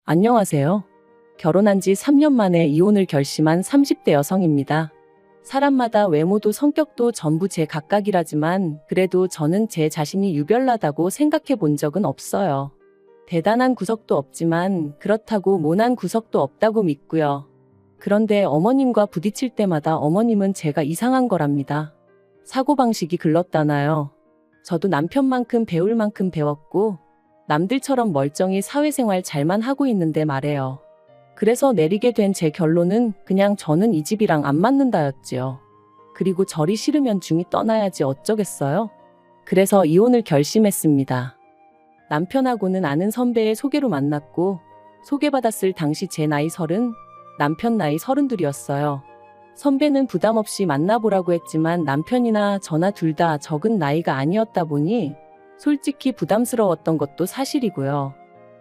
안녕하세요. 결혼한 지 3년 만에 이혼을 결심한 30대 여성입니다. 사람마다 외모도 성격도 전부 제 각각이라지만 그래도 저는 제 자신이 유별나다고 생각해 본 적은 없어요. 대단한 구석도 없지만 그렇다고 모난 구석도 없다고 믿고요. 그런데 어머님과 부딪힐 때마다 어머님은 제가 이상한 거랍니다. 사고방식이 글렀다나요. 저도 남편만큼 배울 만큼 배웠고 남들처럼 멀쩡히 사회생활 잘만 하고 있는데 말해요. 그래서 내리게 된 제 결론은 그냥 저는 이 집이랑 안 맞는다였지요. 그리고 절이 싫으면 중이 떠나야지 어쩌겠어요? 그래서 이혼을 결심했습니다. 남편하고는 아는 선배의 소개로 만났고 소개받았을 당시 제 나이 30, 남편 나이 32이었어요. 선배는 부담 없이 만나보라고 했지만 남편이나 저나 둘 다 적은 나이가 아니었다 보니 솔직히 부담스러웠던 것도 사실이고요.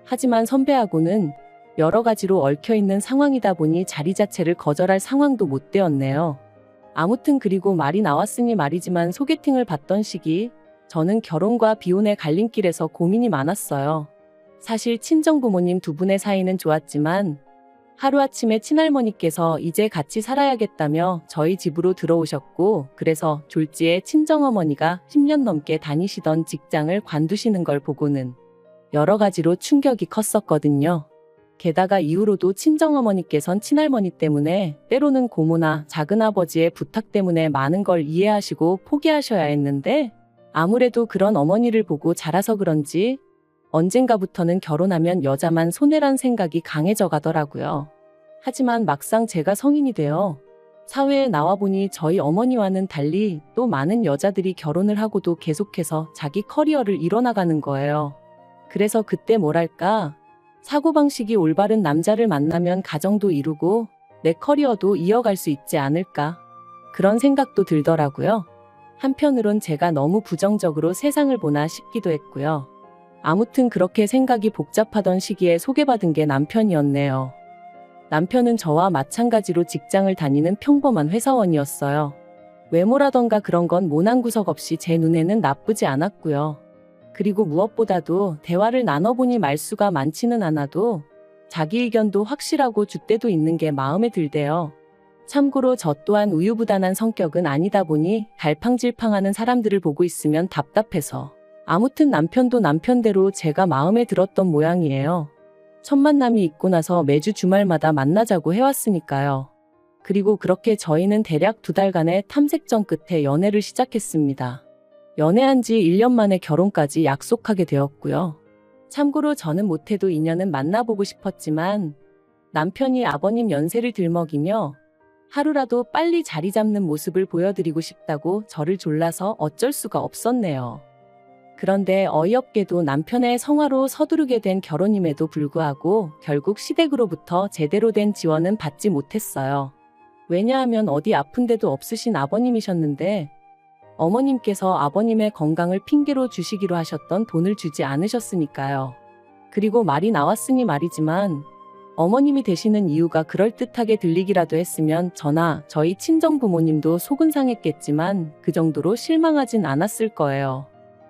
하지만 선배하고는 여러 가지로 얽혀있는 상황이다 보니 자리 자체를 거절할 상황도 못 되었네요. 아무튼 그리고 말이 나왔으니 말이지만 소개팅을 받던 시기 저는 결혼과 비혼의 갈림길에서 고민이 많았어요. 사실 친정부모님 두 분의 사이는 좋았지만 하루아침에 친할머니께서 이제 같이 살아야겠다며 저희 집으로 들어오셨고 그래서 졸지에 친정어머니가 10년 넘게 다니시던 직장을 관두시는 걸 보고는 여러 가지로 충격이 컸었거든요. 게다가 이후로도 친정어머니께선 친할머니 때문에 때로는 고모나 작은아버지의 부탁 때문에 많은 걸 이해하시고 포기하셔야 했는데 아무래도 그런 어머니를 보고 자라서 그런지 언젠가부터는 결혼하면 여자만 손해란 생각이 강해져 가더라고요. 하지만 막상 제가 성인이 되어 사회에 나와보니 저희 어머니와는 달리 또 많은 여자들이 결혼을 하고도 계속해서 자기 커리어를 이뤄나가는 거예요. 그래서 그때 뭐랄까, 사고방식이 올바른 남자를 만나면 가정도 이루고 내 커리어도 이어갈 수 있지 않을까. 그런 생각도 들더라고요. 한편으론 제가 너무 부정적으로 세상을 보나 싶기도 했고요. 아무튼 그렇게 생각이 복잡하던 시기에 소개받은 게 남편이었네요. 남편은 저와 마찬가지로 직장을 다니는 평범한 회사원이었어요. 외모라던가 그런 건 모난 구석 없이 제 눈에는 나쁘지 않았고요. 그리고 무엇보다도 대화를 나눠보니 말수가 많지는 않아도 자기 의견도 확실하고 줏대도 있는 게 마음에 들대요. 참고로 저 또한 우유부단한 성격은 아니다 보니 갈팡질팡하는 사람들을 보고 있으면 답답해서 아무튼 남편도 남편대로 제가 마음에 들었던 모양이에요. 첫 만남이 있고 나서 매주 주말마다 만나자고 해왔으니까요. 그리고 그렇게 저희는 대략 2달간의 탐색전 끝에 연애를 시작했습니다. 연애한 지 1년 만에 결혼까지 약속하게 되었고요. 참고로 저는 못해도 인연은 만나보고 싶었지만 남편이 아버님 연세를 들먹이며 하루라도 빨리 자리 잡는 모습을 보여드리고 싶다고 저를 졸라서 어쩔 수가 없었네요. 그런데 어이없게도 남편의 성화로 서두르게 된 결혼임에도 불구하고 결국 시댁으로부터 제대로 된 지원은 받지 못했어요. 왜냐하면 어디 아픈 데도 없으신 아버님이셨는데 어머님께서 아버님의 건강을 핑계로 주시기로 하셨던 돈을 주지 않으셨으니까요. 그리고 말이 나왔으니 말이지만 어머님이 되시는 이유가 그럴듯하게 들리기라도 했으면 저나 저희 친정부모님도 속은 상했겠지만 그 정도로 실망하진 않았을 거예요.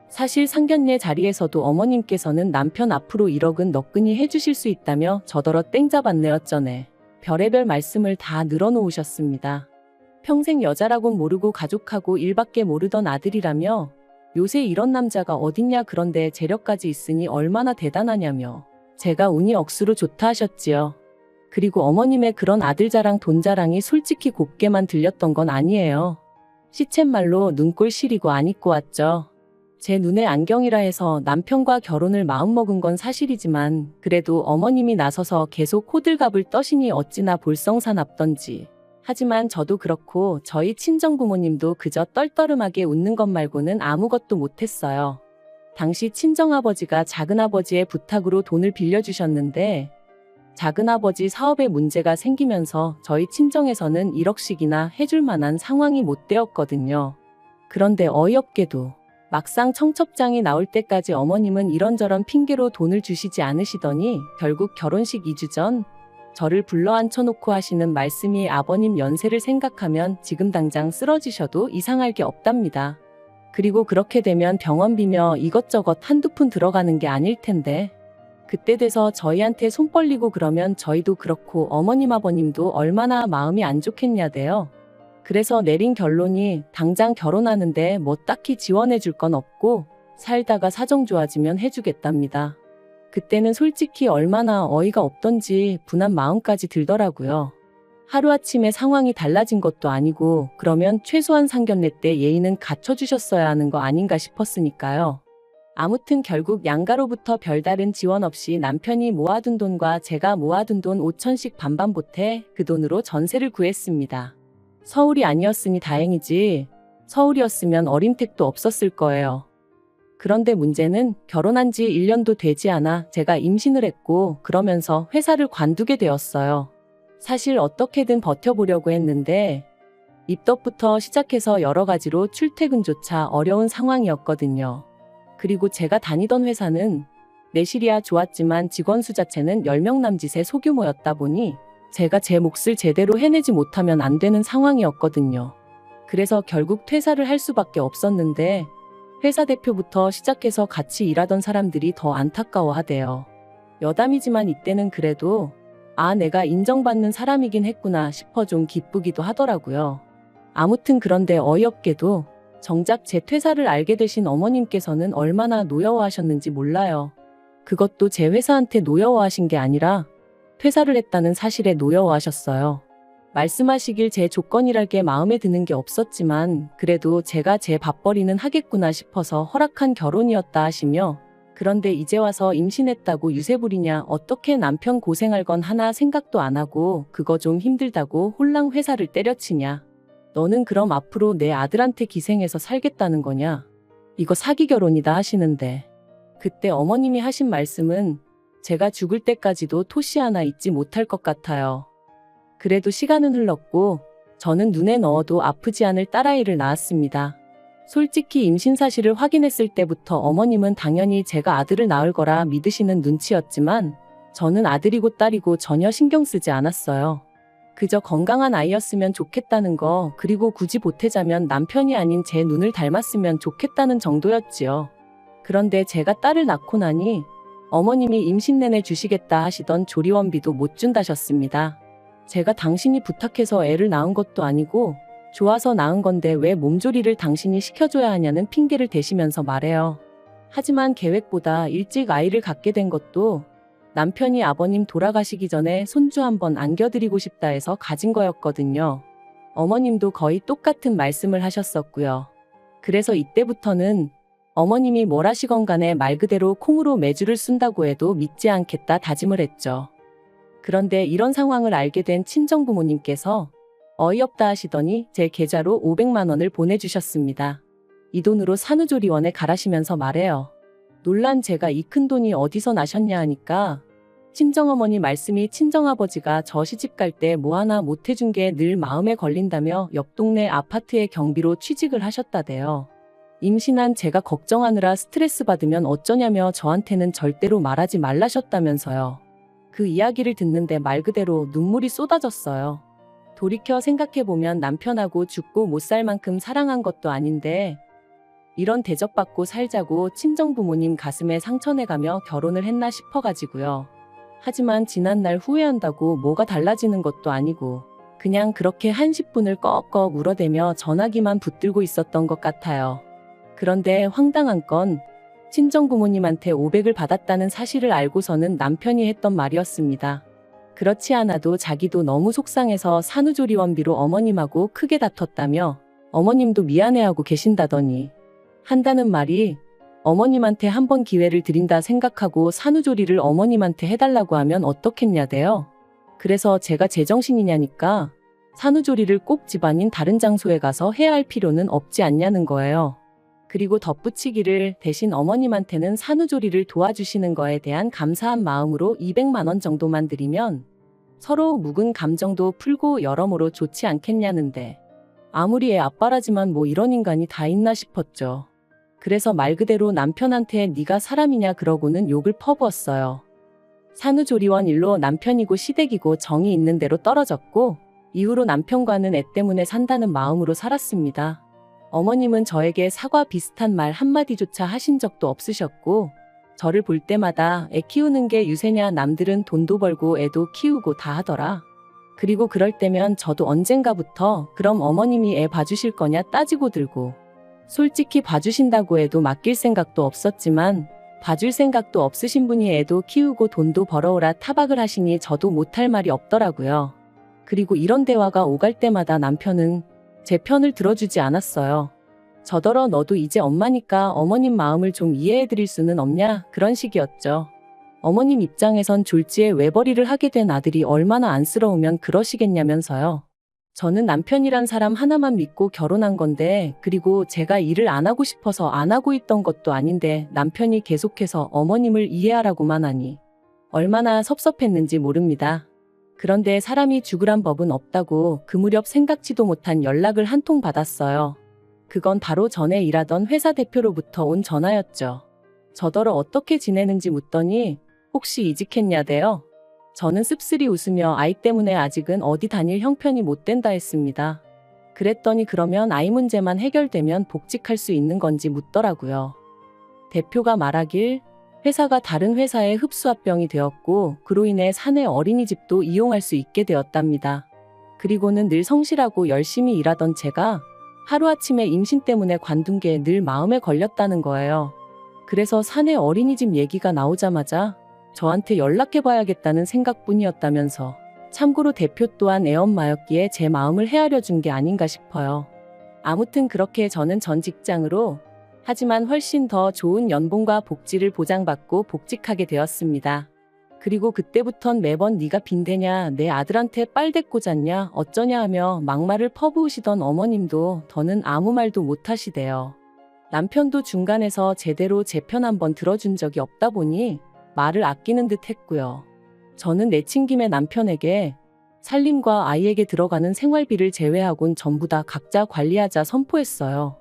사실 상견례 자리에서도 어머님께서는 남편 앞으로 1억은 너끈히 해주실 수 있다며 저더러 땡잡았네 어쩌네. 별의별 말씀을 다 늘어놓으셨습니다. 평생 여자라곤 모르고 가족하고 일밖에 모르던 아들이라며 요새 이런 남자가 어딨냐 그런데 재력까지 있으니 얼마나 대단하냐며 제가 운이 억수로 좋다 하셨지요. 그리고 어머님의 그런 아들 자랑 돈 자랑이 솔직히 곱게만 들렸던 건 아니에요. 시쳇말로 눈꼴 시리고 안 입고 왔죠. 제 눈에 안경이라 해서 남편과 결혼을 마음먹은 건 사실이지만 그래도 어머님이 나서서 계속 호들갑을 떠시니 어찌나 볼썽사납던지. 하지만 저도 그렇고 저희 친정부모님도 그저 떨떠름하게 웃는 것 말고는 아무것도 못했어요. 당시 친정아버지가 작은아버지의 부탁으로 돈을 빌려주셨는데 작은아버지 사업에 문제가 생기면서 저희 친정에서는 1억씩이나 해줄 만한 상황이 못 되었거든요. 그런데 어이없게도 막상 청첩장이 나올 때까지 어머님은 이런저런 핑계로 돈을 주시지 않으시더니 결국 결혼식 2주 전 저를 불러 앉혀놓고 하시는 말씀이 아버님 연세를 생각하면 지금 당장 쓰러지셔도 이상할 게 없답니다. 그리고 그렇게 되면 병원비며 이것저것 한두 푼 들어가는 게 아닐 텐데 그때 돼서 저희한테 손 벌리고 그러면 저희도 그렇고 어머님 아버님도 얼마나 마음이 안 좋겠냐대요. 그래서 내린 결론이 당장 결혼하는데 뭐 딱히 지원해 줄 건 없고 살다가 사정 좋아지면 해주겠답니다. 그때는 솔직히 얼마나 어이가 없던지 분한 마음까지 들더라고요. 하루아침에 상황이 달라진 것도 아니고 그러면 최소한 상견례 때 예의는 갖춰주셨어야 하는 거 아닌가 싶었으니까요. 아무튼 결국 양가로부터 별다른 지원 없이 남편이 모아둔 돈과 제가 모아둔 돈 5천씩 반반 보태 그 돈으로 전세를 구했습니다. 서울이 아니었으니 다행이지 서울이었으면 어림택도 없었을 거예요. 그런데 문제는 결혼한 지 1년도 되지 않아 제가 임신을 했고 그러면서 회사를 관두게 되었어요. 사실 어떻게든 버텨보려고 했는데 입덧부터 시작해서 여러 가지로 출퇴근조차 어려운 상황이었거든요. 그리고 제가 다니던 회사는 내실이야 좋았지만 직원 수 자체는 10명 남짓의 소규모였다 보니 제가 제 몫을 제대로 해내지 못하면 안 되는 상황이었거든요. 그래서 결국 퇴사를 할 수밖에 없었는데 회사 대표부터 시작해서 같이 일하던 사람들이 더 안타까워하대요. 여담이지만 이때는 그래도 내가 인정받는 사람이긴 했구나 싶어 좀 기쁘기도 하더라고요. 아무튼 그런데 어이없게도 정작 제 퇴사를 알게 되신 어머님께서는 얼마나 노여워하셨는지 몰라요. 그것도 제 회사한테 노여워하신 게 아니라 퇴사를 했다는 사실에 노여워하셨어요. 말씀하시길 제 조건이랄 게 마음에 드는 게 없었지만 그래도 제가 제 밥벌이는 하겠구나 싶어서 허락한 결혼이었다 하시며 그런데 이제 와서 임신했다고 유세 부리냐 어떻게 남편 고생할 건 하나 생각도 안 하고 그거 좀 힘들다고 홀랑 회사를 때려치냐. 너는 그럼 앞으로 내 아들한테 기생해서 살겠다는 거냐. 이거 사기 결혼이다 하시는데 그때 어머님이 하신 말씀은 제가 죽을 때까지도 토시 하나 잊지 못할 것 같아요. 그래도 시간은 흘렀고 저는 눈에 넣어도 아프지 않을 딸아이를 낳았습니다. 솔직히 임신 사실을 확인했을 때부터 어머님은 당연히 제가 아들을 낳을 거라 믿으시는 눈치였지만 저는 아들이고 딸이고 전혀 신경 쓰지 않았어요. 그저 건강한 아이였으면 좋겠다는 거 그리고 굳이 보태자면 남편이 아닌 제 눈을 닮았으면 좋겠다는 정도였지요. 그런데 제가 딸을 낳고 나니 어머님이 임신 내내 주시겠다 하시던 조리원비도 못 준다셨습니다. 제가 당신이 부탁해서 애를 낳은 것도 아니고 좋아서 낳은 건데 왜 몸조리를 당신이 시켜줘야 하냐는 핑계를 대시면서 말해요. 하지만 계획보다 일찍 아이를 갖게 된 것도 남편이 아버님 돌아가시기 전에 손주 한번 안겨드리고 싶다 해서 가진 거였거든요. 어머님도 거의 똑같은 말씀을 하셨었고요. 그래서 이때부터는 어머님이 뭘 하시건 간에 말 그대로 콩으로 매주를 쓴다고 해도 믿지 않겠다 다짐을 했죠. 그런데 이런 상황을 알게 된 친정부모님께서 어이없다 하시더니 제 계좌로 500만 원을 보내주셨습니다. 이 돈으로 산후조리원에 가라시면서 말해요. 놀란 제가 이 큰 돈이 어디서 나셨냐 하니까 친정어머니 말씀이 친정아버지가 저 시집갈 때 뭐 하나 못 해준 게 늘 마음에 걸린다며 옆 동네 아파트의 경비로 취직을 하셨다대요. 임신한 제가 걱정하느라 스트레스 받으면 어쩌냐며 저한테는 절대로 말하지 말라셨다면서요. 그 이야기를 듣는데 말 그대로 눈물이 쏟아졌어요. 돌이켜 생각해보면 남편하고 죽고 못 살 만큼 사랑한 것도 아닌데 이런 대접받고 살자고 친정부모님 가슴에 상처내가며 결혼을 했나 싶어가지고요. 하지만 지난날 후회한다고 뭐가 달라지는 것도 아니고 그냥 그렇게 한 10분을 꺽꺽 울어대며 전화기만 붙들고 있었던 것 같아요. 그런데 황당한 건 친정부모님한테 500을 받았다는 사실을 알고서는 남편이 했던 말이었습니다. 그렇지 않아도 자기도 너무 속상해서 산후조리원비로 어머님하고 크게 다퉜다며 어머님도 미안해하고 계신다더니 한다는 말이 어머님한테 한 번 기회를 드린다 생각하고 산후조리를 어머님한테 해달라고 하면 어떻겠냐대요. 그래서 제가 제정신이냐니까 산후조리를 꼭 집안인 다른 장소에 가서 해야 할 필요는 없지 않냐는 거예요. 그리고 덧붙이기를 대신 어머님한테는 산후조리를 도와주시는 거에 대한 감사한 마음으로 200만 원 정도만 드리면 서로 묵은 감정도 풀고 여러모로 좋지 않겠냐는데 아무리 애 아빠라지만 뭐 이런 인간이 다 있나 싶었죠. 그래서 말 그대로 남편한테 네가 사람이냐 그러고는 욕을 퍼부었어요. 산후조리원 일로 남편이고 시댁이고 정이 있는 대로 떨어졌고 이후로 남편과는 애 때문에 산다는 마음으로 살았습니다. 어머님은 저에게 사과 비슷한 말 한마디조차 하신 적도 없으셨고 저를 볼 때마다 애 키우는 게 유세냐, 남들은 돈도 벌고 애도 키우고 다 하더라. 그리고 그럴 때면 저도 언젠가부터 그럼 어머님이 애 봐주실 거냐 따지고 들고, 솔직히 봐주신다고 해도 맡길 생각도 없었지만 봐줄 생각도 없으신 분이 애도 키우고 돈도 벌어오라 타박을 하시니 저도 못할 말이 없더라고요. 그리고 이런 대화가 오갈 때마다 남편은 제 편을 들어주지 않았어요. 저더러 너도 이제 엄마니까 어머님 마음을 좀 이해해드릴 수는 없냐, 그런 식이었죠. 어머님 입장에선 졸지에 외벌이를 하게 된 아들이 얼마나 안쓰러우면 그러시겠냐면서요. 저는 남편이란 사람 하나만 믿고 결혼한 건데, 그리고 제가 일을 안 하고 싶어서 안 하고 있던 것도 아닌데 남편이 계속해서 어머님을 이해하라고만 하니 얼마나 섭섭했는지 모릅니다. 그런데 사람이 죽으란 법은 없다고 그 무렵 생각지도 못한 연락을 한 통 받았어요. 그건 바로 전에 일하던 회사 대표로부터 온 전화였죠. 저더러 어떻게 지내는지 묻더니 혹시 이직했냐대요. 저는 씁쓸히 웃으며 아이 때문에 아직은 어디 다닐 형편이 못 된다 했습니다. 그랬더니 그러면 아이 문제만 해결되면 복직할 수 있는 건지 묻더라고요. 대표가 말하길 회사가 다른 회사에 흡수합병이 되었고 그로 인해 사내 어린이집도 이용할 수 있게 되었답니다. 그리고는 늘 성실하고 열심히 일하던 제가 하루아침에 임신 때문에 관둔 게 늘 마음에 걸렸다는 거예요. 그래서 사내 어린이집 얘기가 나오자마자 저한테 연락해봐야겠다는 생각뿐이었다면서, 참고로 대표 또한 애엄마였기에 제 마음을 헤아려 준 게 아닌가 싶어요. 아무튼 그렇게 저는 전 직장으로, 하지만 훨씬 더 좋은 연봉과 복지를 보장받고 복직하게 되었습니다. 그리고 그때부턴 매번 네가 빈대냐, 내 아들한테 빨대 꽂았냐, 어쩌냐 하며 막말을 퍼부으시던 어머님도 더는 아무 말도 못하시대요. 남편도 중간에서 제대로 제 편 한번 들어준 적이 없다 보니 말을 아끼는 듯 했고요. 저는 내친김에 남편에게 살림과 아이에게 들어가는 생활비를 제외하곤 전부 다 각자 관리하자 선포했어요.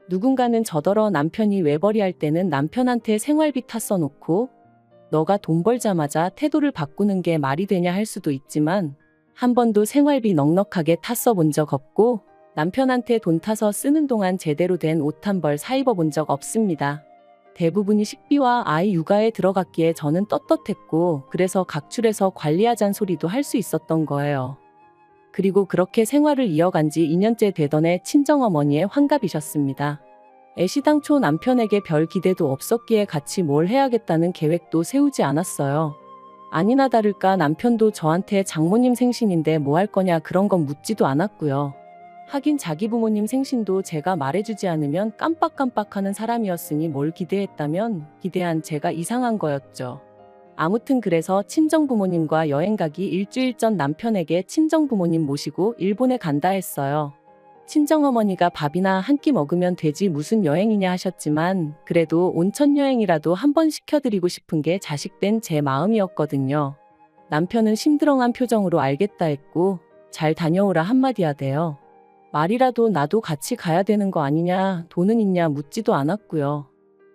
누군가는 저더러 남편이 외벌이할 때는 남편한테 생활비 다 써놓고 너가 돈 벌자마자 태도를 바꾸는 게 말이 되냐 할 수도 있지만, 한 번도 생활비 넉넉하게 타 써본 적 없고 남편한테 돈 타서 쓰는 동안 제대로 된 옷 한 벌 사 입어본 적 없습니다. 대부분이 식비와 아이 육아에 들어갔기에 저는 떳떳했고, 그래서 각출해서 관리하잔 소리도 할 수 있었던 거예요. 그리고 그렇게 생활을 이어간 지 2년째 되던 해 친정어머니의 환갑이셨습니다. 애시당초 남편에게 별 기대도 없었기에 같이 뭘 해야겠다는 계획도 세우지 않았어요. 아니나 다를까 남편도 저한테 장모님 생신인데 뭐 할 거냐 그런 건 묻지도 않았고요. 하긴 자기 부모님 생신도 제가 말해주지 않으면 깜빡깜빡하는 사람이었으니 뭘 기대했다면 기대한 제가 이상한 거였죠. 아무튼 그래서 친정부모님과 여행 가기 일주일 전 남편에게 친정부모님 모시고 일본에 간다 했어요. 친정어머니가 밥이나 한 끼 먹으면 되지 무슨 여행이냐 하셨지만, 그래도 온천 여행이라도 한번 시켜드리고 싶은 게 자식된 제 마음이었거든요. 남편은 심드렁한 표정으로 알겠다 했고 잘 다녀오라 한마디 하대요. 말이라도 나도 같이 가야 되는 거 아니냐, 돈은 있냐 묻지도 않았고요.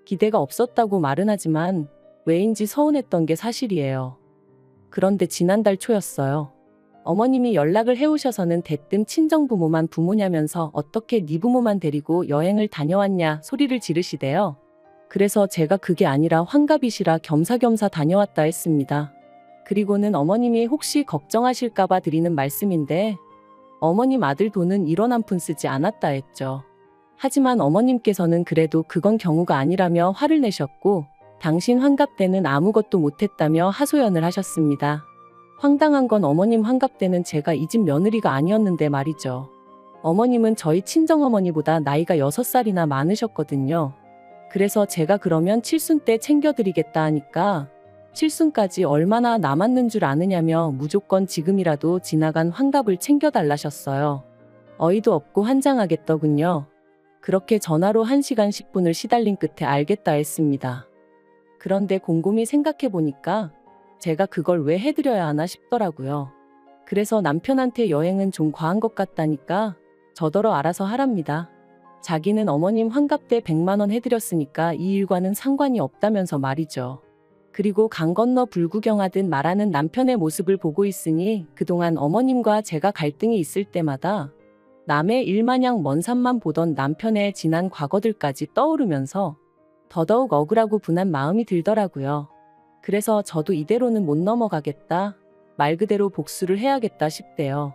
기대가 없었다고 말은 하지만 왜인지 서운했던 게 사실이에요. 그런데 지난달 초였어요. 어머님이 연락을 해오셔서는 대뜸 친정부모만 부모냐면서 어떻게 네 부모만 데리고 여행을 다녀왔냐 소리를 지르시대요. 그래서 제가 그게 아니라 환갑이시라 겸사겸사 다녀왔다 했습니다. 그리고는 어머님이 혹시 걱정하실까봐 드리는 말씀인데, 어머님 아들 돈은 1원 한 푼 쓰지 않았다 했죠. 하지만 어머님께서는 그래도 그건 경우가 아니라며 화를 내셨고, 당신 환갑 때는 아무것도 못했다며 하소연을 하셨습니다. 황당한 건 어머님 환갑 때는 제가 이 집 며느리가 아니었는데 말이죠. 어머님은 저희 친정어머니보다 나이가 6살이나 많으셨거든요. 그래서 제가 그러면 칠순 때 챙겨드리겠다 하니까 칠순까지 얼마나 남았는 줄 아느냐며 무조건 지금이라도 지나간 환갑을 챙겨달라셨어요. 어이도 없고 환장하겠더군요. 그렇게 전화로 1시간 10분을 시달린 끝에 알겠다 했습니다. 그런데 곰곰이 생각해보니까 제가 그걸 왜 해드려야 하나 싶더라고요. 그래서 남편한테 여행은 좀 과한 것 같다니까 저더러 알아서 하랍니다. 자기는 어머님 환갑 때 100만 원 해드렸으니까 이 일과는 상관이 없다면서 말이죠. 그리고 강 건너 불구경하듯 말하는 남편의 모습을 보고 있으니 그동안 어머님과 제가 갈등이 있을 때마다 남의 일마냥 먼 산만 보던 남편의 지난 과거들까지 떠오르면서 더더욱 억울하고 분한 마음이 들더라고요. 그래서 저도 이대로는 못 넘어가겠다. 말 그대로 복수를 해야겠다 싶대요.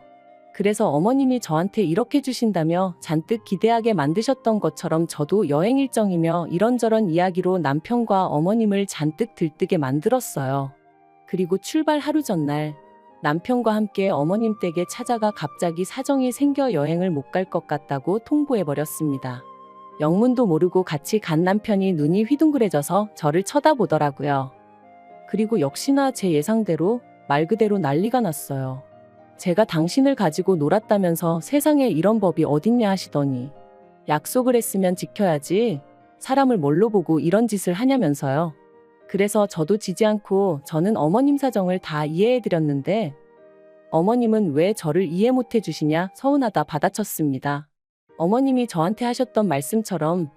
그래서 어머님이 저한테 이렇게 주신다며 잔뜩 기대하게 만드셨던 것처럼 저도 여행 일정이며 이런저런 이야기로 남편과 어머님을 잔뜩 들뜨게 만들었어요. 그리고 출발 하루 전날 남편과 함께 어머님 댁에 찾아가 갑자기 사정이 생겨 여행을 못 갈 것 같다고 통보해버렸습니다. 영문도 모르고 같이 간 남편이 눈이 휘둥그레져서 저를 쳐다보더라고요. 그리고 역시나 제 예상대로 말 그대로 난리가 났어요. 제가 당신을 가지고 놀았다면서 세상에 이런 법이 어딨냐 하시더니 약속을 했으면 지켜야지 사람을 뭘로 보고 이런 짓을 하냐면서요. 그래서 저도 지지 않고 저는 어머님 사정을 다 이해해드렸는데 어머님은 왜 저를 이해 못해 주시냐 서운하다 받아쳤습니다. 어머님이 저한테 하셨던 말씀처럼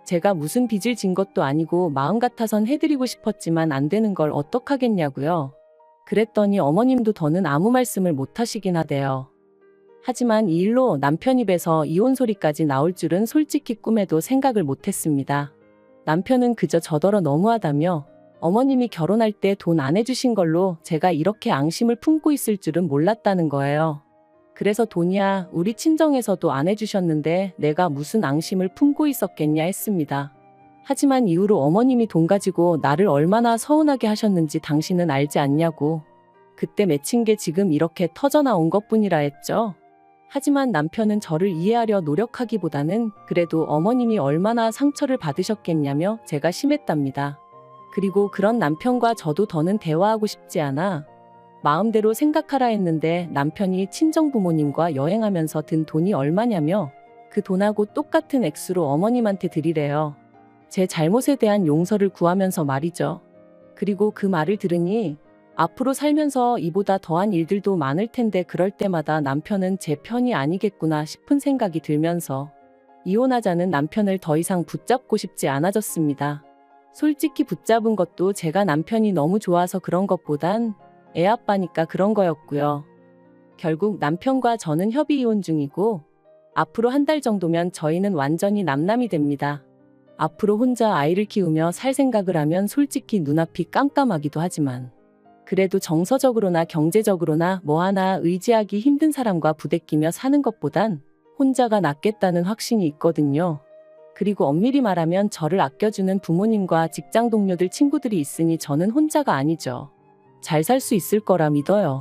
제가 무슨 빚을 진 것도 아니고 마음 같아선 해드리고 싶었지만 안 되는 걸 어떡하겠냐고요. 그랬더니 어머님도 더는 아무 말씀을 못 하시긴 하대요. 하지만 이 일로 남편 입에서 이혼 소리까지 나올 줄은 솔직히 꿈에도 생각을 못 했습니다. 남편은 그저 저더러 너무하다며 어머님이 결혼할 때 돈 안 해주신 걸로 제가 이렇게 앙심을 품고 있을 줄은 몰랐다는 거예요. 그래서 돈이야 우리 친정에서도 안 해주셨는데 내가 무슨 앙심을 품고 있었겠냐 했습니다. 하지만 이후로 어머님이 돈 가지고 나를 얼마나 서운하게 하셨는지 당신은 알지 않냐고. 그때 맺힌 게 지금 이렇게 터져나온 것뿐이라 했죠. 하지만 남편은 저를 이해하려 노력하기보다는 그래도 어머님이 얼마나 상처를 받으셨겠냐며 제가 심했답니다. 그리고 그런 남편과 저도 더는 대화하고 싶지 않아 마음대로 생각하라 했는데 남편이 친정부모님과 여행하면서 든 돈이 얼마냐며 그 돈하고 똑같은 액수로 어머님한테 드리래요. 제 잘못에 대한 용서를 구하면서 말이죠. 그리고 그 말을 들으니 앞으로 살면서 이보다 더한 일들도 많을 텐데 그럴 때마다 남편은 제 편이 아니겠구나 싶은 생각이 들면서 이혼하자는 남편을 더 이상 붙잡고 싶지 않아졌습니다. 솔직히 붙잡은 것도 제가 남편이 너무 좋아서 그런 것보단 애 아빠니까 그런 거였고요. 결국 남편과 저는 협의 이혼 중이고 앞으로 한 달 정도면 저희는 완전히 남남이 됩니다. 앞으로 혼자 아이를 키우며 살 생각을 하면 솔직히 눈앞이 깜깜하기도 하지만 그래도 정서적으로나 경제적으로나 뭐 하나 의지하기 힘든 사람과 부대끼며 사는 것보단 혼자가 낫겠다는 확신이 있거든요. 그리고 엄밀히 말하면 저를 아껴주는 부모님과 직장 동료들 친구들이 있으니 저는 혼자가 아니죠. 잘 살 수 있을 거라 믿어요.